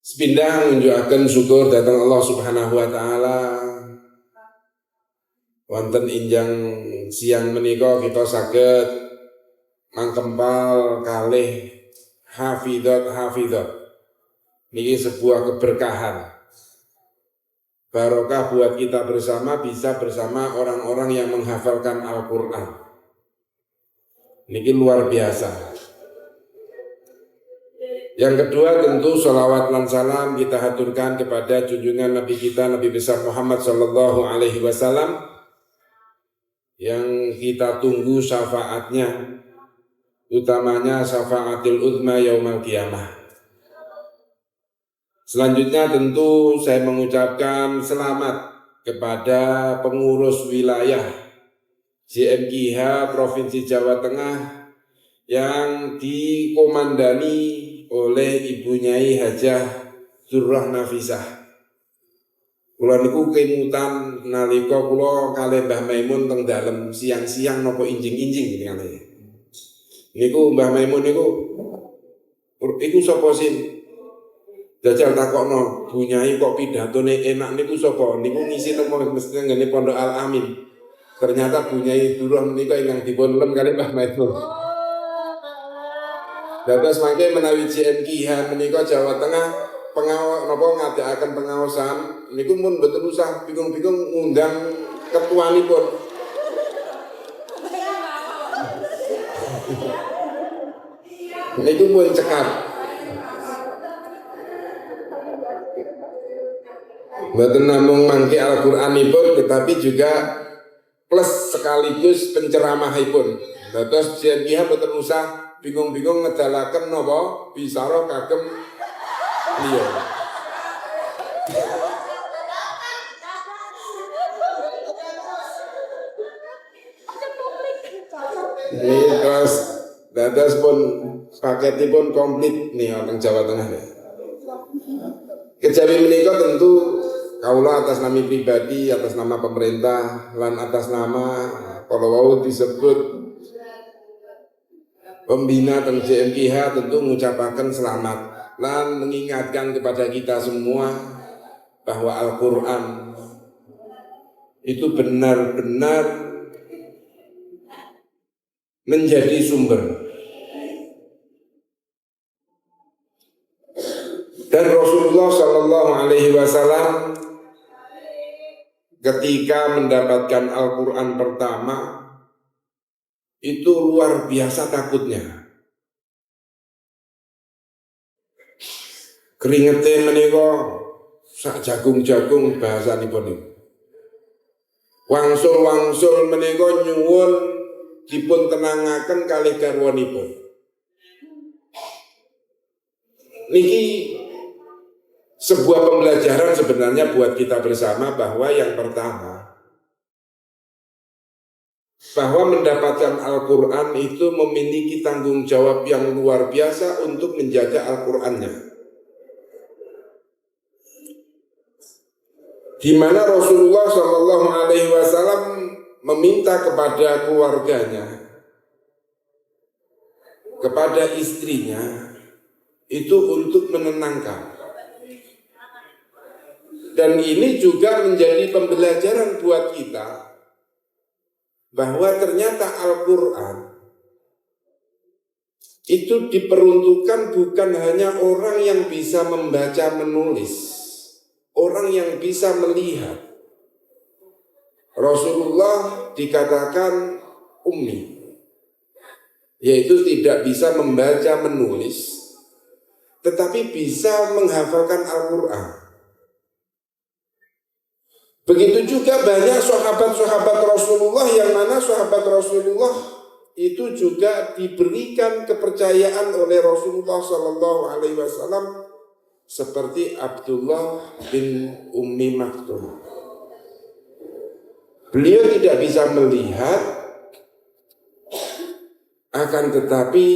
Sepindah nunjukaken syukur dhateng Allah Subhanahu wa taala. Wonten injang siang menika kita saged mangkempal kalih hafidhat. Niki sebuah keberkahan. Barokah buat kita bersama, bisa bersama orang-orang yang menghafalkan Al-Quran. Niki luar biasa. Yang kedua tentu sholawat dan salam kita haturkan kepada junjungan Nabi kita, Nabi besar Muhammad Sallallahu Alaihi Wasallam, yang kita tunggu syafaatnya, utamanya syafaatil uzma yaumal qiyamah. Selanjutnya tentu saya mengucapkan selamat kepada pengurus wilayah JMKH Provinsi Jawa Tengah yang dikomandani oleh Ibu Nyai Hajah Durrah Nafisah. Kula niku kemutan nalika kula kalih Mbah Maimun teng dalem siang-siang napa injing-injing ngene. Niku Mbah Maimun niku sapa sih? Jajal takokno, Bu Nyai kok pidatone enak niku sapa? Niku ngisi temu mesti ngene Pondok Al Amin. Ternyata Bu Nyai Durrah menika ingkang dipun lem kalih Mbah Maimun. Dados mangke menawi JMKH menika Jawa Tengah ngadekaken pengaosan niku mun mboten usah bingung-bingung ngundang ketuanipun. Niku pun cekap. Mboten namung mangke Al-Qur'anipun tetapi juga plus sekaligus penceramahipun. Dados JMKH mboten usah bingung-bingung ngedalaken napa bisara kagem liya. Ini terus dados pun paketipun komplit nih orang Jawa Tengah ya. Kejawi menika tentu kaula atas nama pribadi, atas nama pemerintah, lan atas nama kalau wau disebut pembina teng JMKH tentu mengucapkan selamat dan mengingatkan kepada kita semua bahwa Al-Quran itu benar-benar menjadi sumber. Dan Rasulullah Shallallahu Alaihi Wasallam ketika mendapatkan Al-Quran pertama itu luar biasa takutnya. Keringetin menika sak jagung-jagung bahasanipun niku. Wangsul-wangsul menika nyuwun dipun tenangaken kalih garwanipun. Niki sebuah pembelajaran sebenarnya buat kita bersama bahwa yang pertama, bahwa mendapatkan Al-Quran itu memiliki tanggung jawab yang luar biasa untuk menjaga Al-Qurannya. Di mana Rasulullah Shallallahu Alaihi Wasallam meminta kepada keluarganya, kepada istrinya, itu untuk menenangkan. Dan ini juga menjadi pembelajaran buat kita, bahwa ternyata Al-Quran itu diperuntukkan bukan hanya orang yang bisa membaca menulis, orang yang bisa melihat. Rasulullah dikatakan ummi, yaitu tidak bisa membaca menulis, tetapi bisa menghafalkan Al-Quran. Begitu juga banyak sahabat-sahabat Rasulullah yang mana sahabat Rasulullah itu juga diberikan kepercayaan oleh Rasulullah Sallallahu Alaihi Wasallam seperti Abdullah bin Ummi Maktum. Beliau tidak bisa melihat, akan tetapi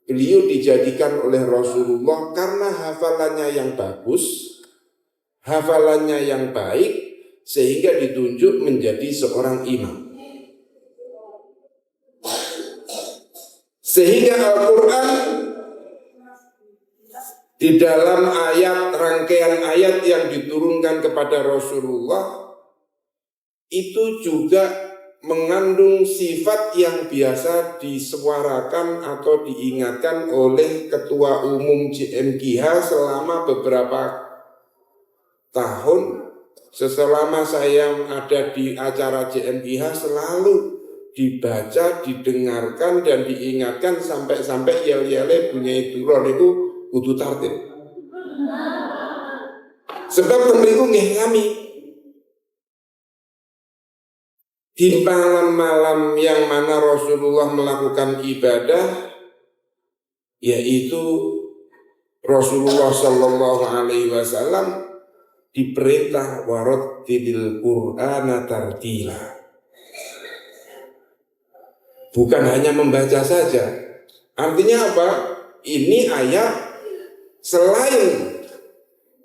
beliau dijadikan oleh Rasulullah karena hafalannya yang bagus, hafalannya yang baik, sehingga ditunjuk menjadi seorang imam. Sehingga Al-Quran Di dalam rangkaian ayat yang diturunkan kepada Rasulullah itu juga mengandung sifat yang biasa disuarakan atau diingatkan oleh Ketua Umum JMKH selama beberapa tahun. Selama saya ada di acara JMKH selalu dibaca, didengarkan dan diingatkan sampai yel-yele Bunyai Duron itu kudu tartib. Sebab temriku nggih kami di malam-malam yang mana Rasulullah melakukan ibadah, yaitu Rasulullah Shallallahu Alaihi Wasallam diperintah warattilil Qur'ana tartila. Bukan hanya membaca saja. Artinya apa? Ini ayat selain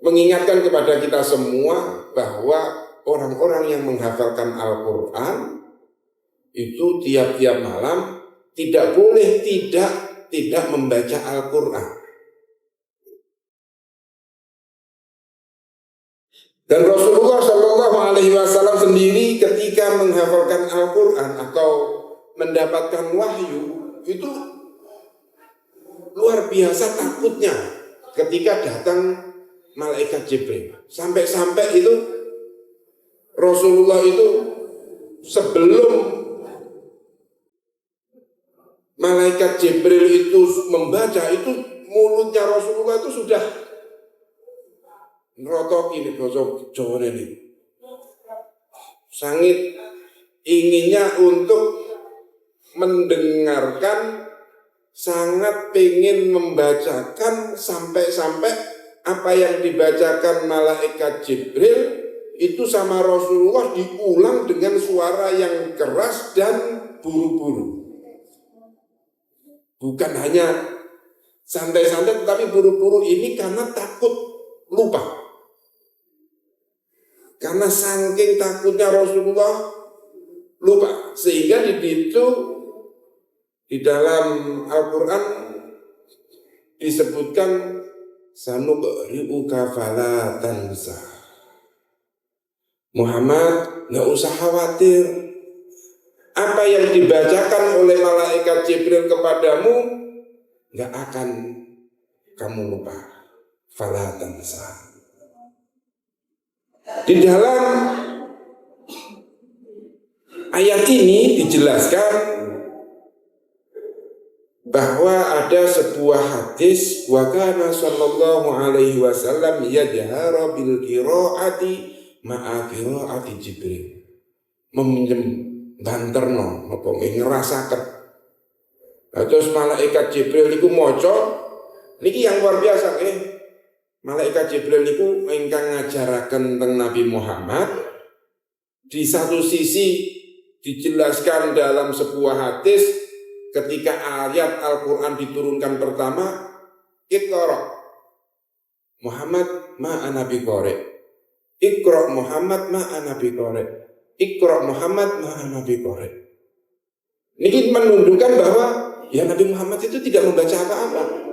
mengingatkan kepada kita semua bahwa orang-orang yang menghafalkan Al-Quran itu tiap-tiap malam tidak boleh tidak membaca Al-Quran. Dan Rasulullah Shallallahu Alaihi Wasallam sendiri ketika menghafalkan Al-Quran atau mendapatkan wahyu itu luar biasa takutnya ketika datang malaikat Jibril. Sampai-sampai itu Rasulullah itu sebelum malaikat Jibril itu membaca itu mulutnya Rasulullah itu sudah ngerotok ini bosok Jawa ini. Sangit inginnya untuk mendengarkan, sangat ingin membacakan sampai-sampai apa yang dibacakan malaikat Jibril itu sama Rasulullah diulang dengan suara yang keras dan buru-buru. Bukan hanya santai-santai tetapi buru-buru ini karena takut lupa. Karena saking takutnya Rasulullah lupa. Sehingga di dalam Al-Quran disebutkan sanuqri'uka fala tansa. Muhammad, nggak usah khawatir. Apa yang dibacakan oleh malaikat Jibril kepadamu nggak akan kamu lupa. Fala tansa. Di dalam ayat ini dijelaskan bahwa ada sebuah hadis wa kana sallallahu alaihi wasallam yajhara bil qiraati ma'a qiraati Jibril. Meminjem banterno apa ngerasaken. Terus malaikat Jibril niku maca niki yang luar biasa nggih. Malaikat Jibril niku ingkang ngajaraken teng Nabi Muhammad. Di satu sisi dijelaskan dalam sebuah hadis ketika ayat Al-Quran diturunkan pertama, Iqra Muhammad ma'ana biqari. Iqra Muhammad ma'ana biqari. Iqra Muhammad ma'ana biqari. Ini menunjukkan bahwa ya Nabi Muhammad itu tidak membaca apa-apa.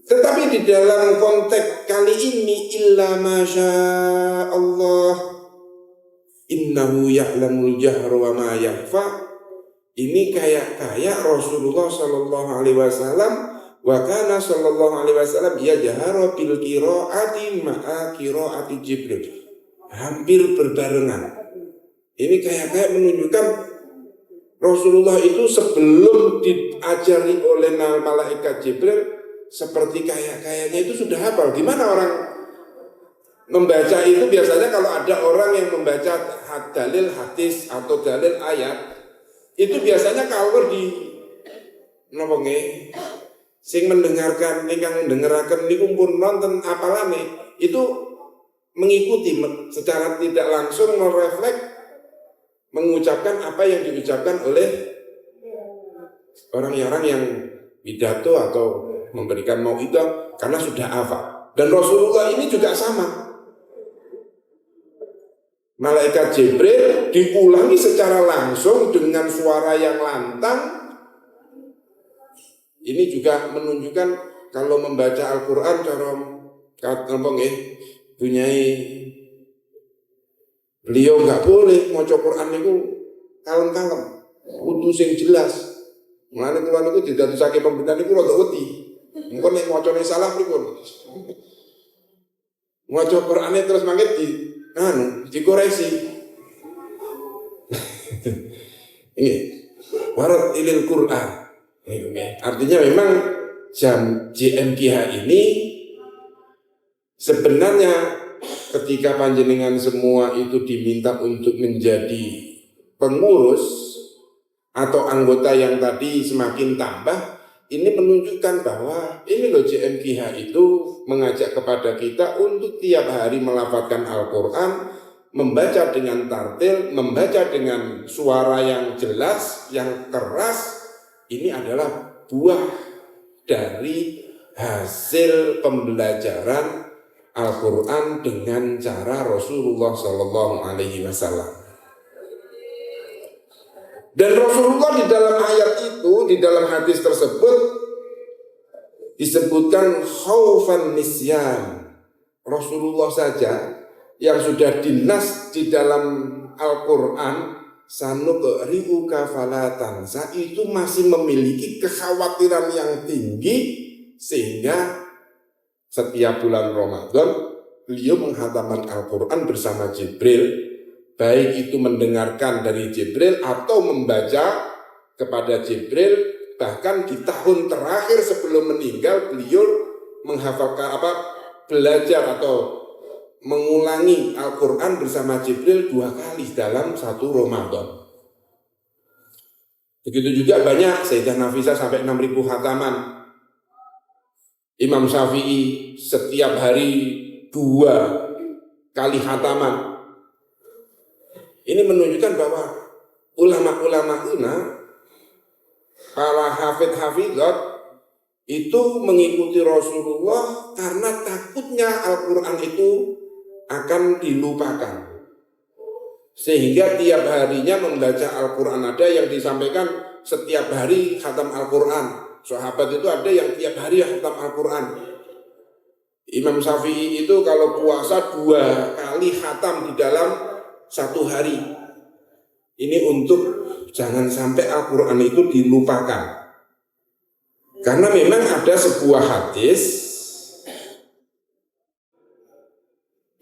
Tetapi di dalam konteks kali ini illa masya Allah innahu ya'lamul jahra wa ma yakhfa. Ini kayak Rasulullah Shallallahu Alaihi Wasallam wa kana Shallallahu Alaihi Wasallam yajharu bil qiraati ma'a qiraati Jibril. Hampir berbarengan. Ini kayak menunjukkan Rasulullah itu sebelum diajari oleh malaikat Jibril seperti kayaknya itu sudah hafal. Gimana orang membaca itu biasanya kalau ada orang yang membaca dalil hadis atau dalil ayat itu biasanya kalau di napa nggih sing mendengarkan ingkang ndengeraken niku pun nonton apalane itu mengikuti secara tidak langsung merefleks mengucapkan apa yang diucapkan oleh orang-orang yang pidato atau memberikan mauidhah karena sudah hafal. Dan Rasulullah ini juga sama. Malaikat Jibril diulangi secara langsung dengan suara yang lantang. Ini juga menunjukkan kalau membaca Al-Quran cara kata nggih punyai beliau nggak boleh maca Quran niku kalem-kalem, kudu sing jelas. Mulane kula niku didadosake pembenahan niku rada wedi. Engko nek macane salah pripun? Maca Qur'ane terus mangke dikoreksi. Ini warat ilil Qur'an. Artinya memang JMKH ini sebenarnya ketika panjenengan semua itu diminta untuk menjadi pengurus atau anggota yang tadi semakin tambah, ini menunjukkan bahwa ini loh JMKH itu mengajak kepada kita untuk tiap hari melafadzkan Al-Quran, membaca dengan tartil, membaca dengan suara yang jelas, yang keras. Ini adalah buah dari hasil pembelajaran Al-Quran dengan cara Rasulullah SAW. Dan Rasulullah di dalam ayat itu, di dalam hadis tersebut disebutkan khaufan nisyan. Rasulullah saja yang sudah dinas di dalam Al-Quran sanuqri'uka fala tansa, itu masih memiliki kekhawatiran yang tinggi, sehingga setiap bulan Ramadan beliau menghatamkan Al-Quran bersama Jibril, baik itu mendengarkan dari Jibril atau membaca kepada Jibril. Bahkan di tahun terakhir sebelum meninggal beliau menghafalkan belajar atau mengulangi Al-Quran bersama Jibril 2 kali dalam 1 Ramadan. Begitu juga banyak Sayyidah Nafisah sampai 6.000 khataman. Imam Syafi'i setiap hari 2 kali khataman. Ini menunjukkan bahwa ulama-ulama para hafidh-hafidhat itu mengikuti Rasulullah karena takutnya Al-Quran itu akan dilupakan. Sehingga tiap harinya membaca Al-Quran. Ada yang disampaikan setiap hari khatam Al-Quran. Sahabat itu ada yang tiap hari khatam Al-Quran. Imam Syafi'i itu kalau puasa 2 kali khatam di dalam 1 hari. Ini untuk jangan sampai Al-Quran itu dilupakan. Karena memang ada sebuah hadis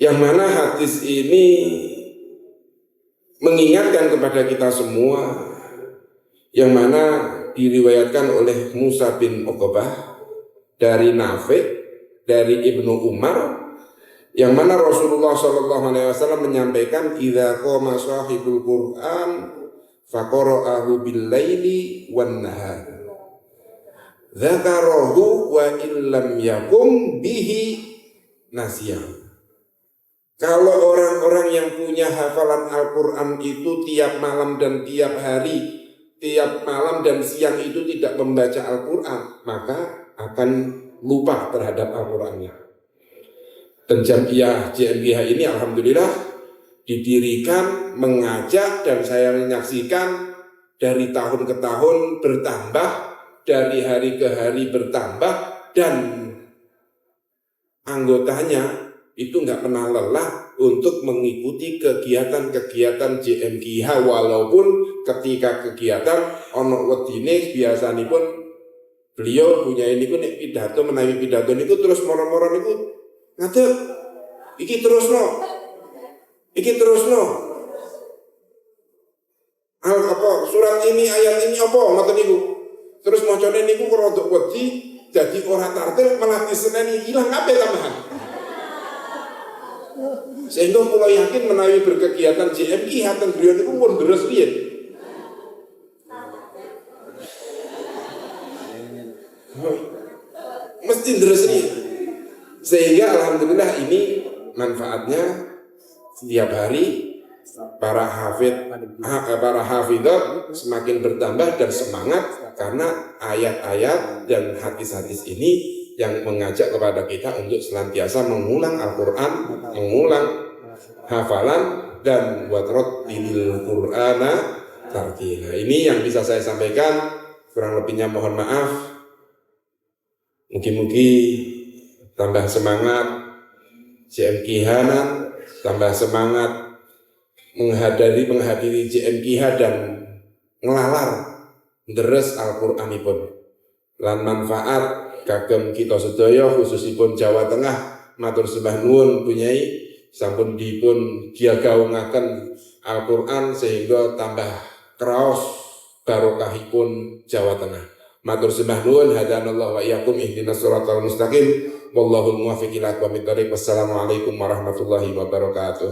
yang mana hadis ini mengingatkan kepada kita semua, yang mana diriwayatkan oleh Musa bin Uqbah dari Nafi' dari Ibnu Umar, yang mana Rasulullah SAW menyampaikan idza qama shahibul Qur'an faqara'ahu bil laili wan nahar dzakarahu wa illam yakum bihi nasiyah. Kalau orang-orang yang punya hafalan Al-Quran itu tiap malam dan tiap hari, tiap malam dan siang itu tidak membaca Al-Quran, maka akan lupa terhadap Al-Qurannya. Dan Jam'iyah JMKH ini alhamdulillah didirikan, mengajak, dan saya menyaksikan dari tahun ke tahun bertambah, dari hari ke hari bertambah, dan anggotanya itu nggak pernah lelah untuk mengikuti kegiatan-kegiatan JMKH, walaupun ketika kegiatan ono wedine biasanya pun beliau punya ini pun pidato menawi pidato niku terus moro-moro niku ngadeg iki terusno surat ini ayat ini apa ngoten niku terus macane niku rada wedi dadi ora tartil malah diseneni ilang kabeh tambahan. Sehingga kula yakin menawi berkegiatan JMKH ten beliau niku pun deres riyen. Mesti deres riyen. Sehingga alhamdulillah ini manfaatnya setiap hari para hafidhat semakin bertambah dan semangat karena ayat-ayat dan hadis-hadis ini yang mengajak kepada kita untuk senantiasa mengulang Al-Quran, mengulang hafalan, dan watrattilil Qur'ana tartila. Ini yang bisa saya sampaikan, kurang lebihnya mohon maaf. Mugi-mugi tambah semangat JMK Hanan, tambah semangat menghadiri JMK dan ngelalar deres Al-Qur'anipun lan manfaat kagem kita sedaya khususipun Jawa Tengah. Matur sembah nuwun Bunyai sampun dipun diagaungaken Al-Qur'an sehingga tambah kraos barokahipun Jawa Tengah. Matur sembah nuwun, hadanallahu wa iyyakum ihdinas shiratal mustaqim wallahul muwaffiq ila aqwamit thoriq. Wassalamualaikum warahmatullahi wabarakatuh.